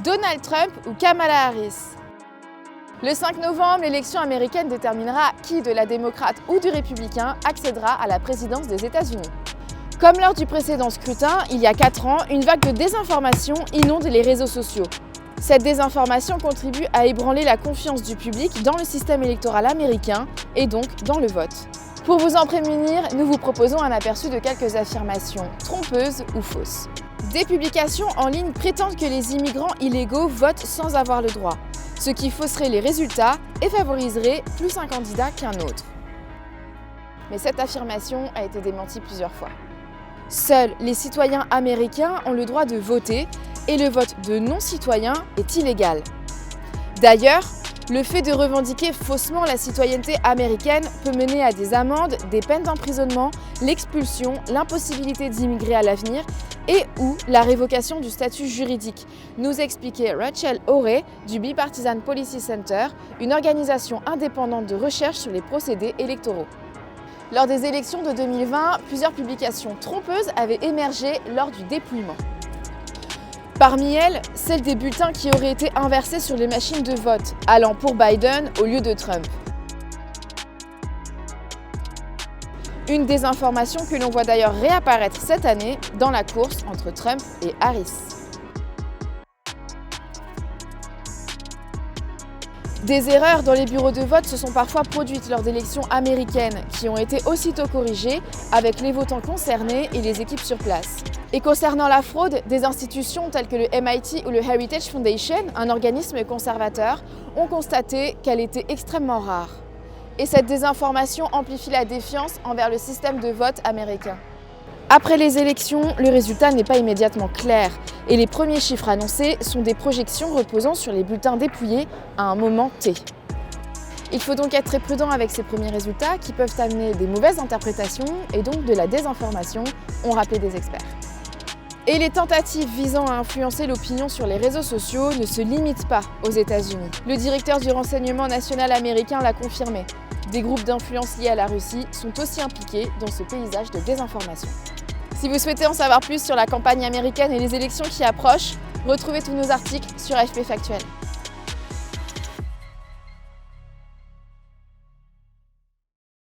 Donald Trump ou Kamala Harris? Le 5 novembre, l'élection américaine déterminera qui, de la démocrate ou du républicain, accédera à la présidence des États-Unis. Comme lors du précédent scrutin, il y a 4 ans, une vague de désinformation inonde les réseaux sociaux. Cette désinformation contribue à ébranler la confiance du public dans le système électoral américain et donc dans le vote. Pour vous en prémunir, nous vous proposons un aperçu de quelques affirmations trompeuses ou fausses. Des publications en ligne prétendent que les immigrants illégaux votent sans avoir le droit, ce qui fausserait les résultats et favoriserait plus un candidat qu'un autre. Mais cette affirmation a été démentie plusieurs fois. Seuls les citoyens américains ont le droit de voter et le vote de non-citoyens est illégal. D'ailleurs, le fait de revendiquer faussement la citoyenneté américaine peut mener à des amendes, des peines d'emprisonnement, l'expulsion, l'impossibilité d'immigrer à l'avenir et ou la révocation du statut juridique, nous expliquait Rachel Orey du Bipartisan Policy Center, une organisation indépendante de recherche sur les procédés électoraux. Lors des élections de 2020, plusieurs publications trompeuses avaient émergé lors du dépouillement. Parmi elles, celle des bulletins qui auraient été inversés sur les machines de vote, allant pour Biden au lieu de Trump. Une désinformation que l'on voit d'ailleurs réapparaître cette année dans la course entre Trump et Harris. Des erreurs dans les bureaux de vote se sont parfois produites lors d'élections américaines qui ont été aussitôt corrigées avec les votants concernés et les équipes sur place. Et concernant la fraude, des institutions telles que le MIT ou le Heritage Foundation, un organisme conservateur, ont constaté qu'elle était extrêmement rare. Et cette désinformation amplifie la défiance envers le système de vote américain. Après les élections, le résultat n'est pas immédiatement clair et les premiers chiffres annoncés sont des projections reposant sur les bulletins dépouillés à un moment T. Il faut donc être très prudent avec ces premiers résultats qui peuvent amener des mauvaises interprétations et donc de la désinformation, ont rappelé des experts. Et les tentatives visant à influencer l'opinion sur les réseaux sociaux ne se limitent pas aux États-Unis. Le directeur du renseignement national américain l'a confirmé. Des groupes d'influence liés à la Russie sont aussi impliqués dans ce paysage de désinformation. Si vous souhaitez en savoir plus sur la campagne américaine et les élections qui approchent, retrouvez tous nos articles sur AFP Factuel.